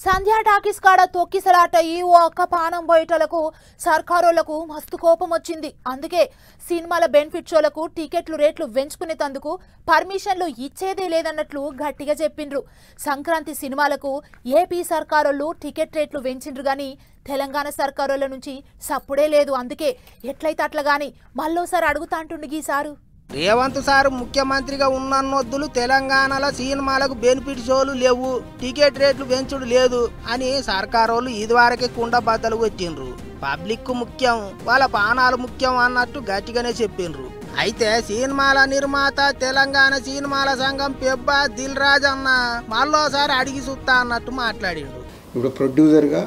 సంధ్యా talkies కాడ తొక్కిసలాట ఈ ఒక్క పానం బయటలకు సర్కారోళ్లకు మస్తు కోపం వచ్చింది. అందుకే సినిమాల బెనిఫిట్ షోలకు టికెట్లు రేట్లు పెంచుకునేందుకు పర్మిషన్లు ఇచ్చేదే లేదన్నట్లు గట్టిగా చెప్పిండ్రు. సంక్రాంతి సినిమాలకు ఏపీ సర్కారోళ్ళు టికెట్ రేట్లు పెంచిండ్రు గాని తెలంగాణ సర్కారోళ్ళ నుంచి సప్పుడే లేదు. అందుకే ఎట్లయితే అట్లా గాని మళ్ళోసారి అడుగుతా అంటుండు గీసారు. రేవంత్ సార్ ముఖ్యమంత్రిగా ఉన్నన్నొద్దులు తెలంగాణలో సినిమాలకు బెనిఫిట్ షోలు లేవు, టికెట్ రేట్లు పెంచుడు లేదు అని సర్కారోళ్ళు ఇదివరకే కుండ బద్దలు వచ్చిండ్రు. పబ్లిక్ ముఖ్యం, వాళ్ళ పానాలు ముఖ్యం అన్నట్టు గట్టిగానే చెప్పిండ్రు. అయితే సినిమాల నిర్మాత తెలంగాణ సినిమాల సంఘం పెబ్బా దిల్ రాజు అన్న మళ్ళోసారి అడిగి చూస్తా అన్నట్టు మాట్లాడిండు. ఇప్పుడు ప్రొడ్యూసర్గా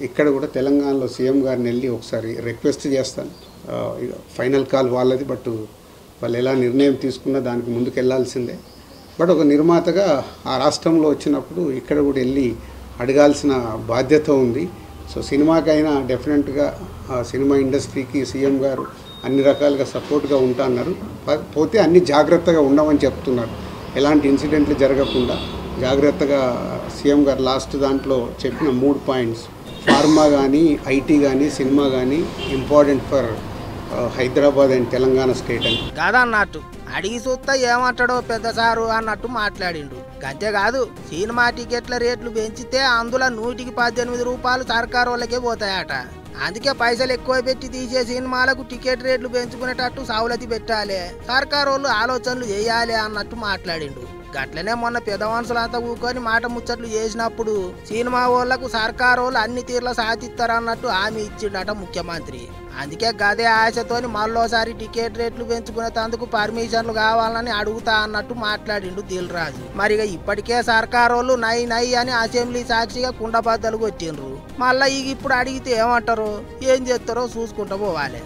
ఇక్కడ కూడా తెలంగాణలో సీఎం గారిని వెళ్ళి ఒకసారి రిక్వెస్ట్ చేస్తాను. ఫైనల్ కాల్ వాళ్ళది, బట్ వాళ్ళు ఎలా నిర్ణయం తీసుకున్నా దానికి ముందుకు వెళ్ళాల్సిందే. బట్ ఒక నిర్మాతగా ఆ రాష్ట్రంలో వచ్చినప్పుడు ఇక్కడ కూడా వెళ్ళి అడగాల్సిన బాధ్యత ఉంది. సో సినిమాకైనా డెఫినెట్గా సినిమా ఇండస్ట్రీకి సీఎం గారు అన్ని రకాలుగా సపోర్ట్గా ఉంటా అన్నారు. పోతే అన్ని జాగ్రత్తగా ఉండమని చెప్తున్నారు. ఎలాంటి ఇన్సిడెంట్లు జరగకుండా జాగ్రత్తగా సీఎం గారు లాస్ట్ దాంట్లో చెప్పిన 3 పాయింట్స్, ఫార్మా కానీ ఐటీ కానీ సినిమా కానీ important for Hyderabad and Telangana state అని కాదన్నట్టు అడిగి చూస్తా ఏమంటాడో పెద్ద సారు అన్నట్టు మాట్లాడిండు. అంతేకాదు సినిమా టికెట్ల రేట్లు పెంచితే అందులో 118 రూపాయలు సర్కారు వాళ్ళకే పోతాయట. అందుకే పైసలు ఎక్కువ పెట్టి తీసే సినిమాలకు టికెట్ రేట్లు పెంచుకునేటట్టు సౌలతి పెట్టాలి, సర్కారు వాళ్ళు ఆలోచనలు చేయాలి అన్నట్టు మాట్లాడిండు. గట్లనే మొన్న పెద్ద మనుషులంతా ఊకొని మాట ముచ్చట్లు చేసినప్పుడు సినిమా వాళ్ళకు సర్కారు వాళ్ళు అన్ని తీర్ల సాధిస్తారన్నట్టు హామీ ఇచ్చిండట ముఖ్యమంత్రి. అందుకే గదే ఆశతోని మళ్ళోసారి టికెట్ రేట్లు పెంచుకునేందుకు పర్మిషన్లు కావాలని అడుగుతా అన్నట్టు మాట్లాడిండు దిల్ రాజు. మరి ఇప్పటికే సర్కారు వాళ్ళు నై నై అని అసెంబ్లీ సాక్షిగా కుండబద్దలు కొట్టిండ్రు. మళ్ళీ ఇప్పుడు అడిగితే ఏమంటారో ఏం చేస్తారో చూసుకుంటూ పోవాలి.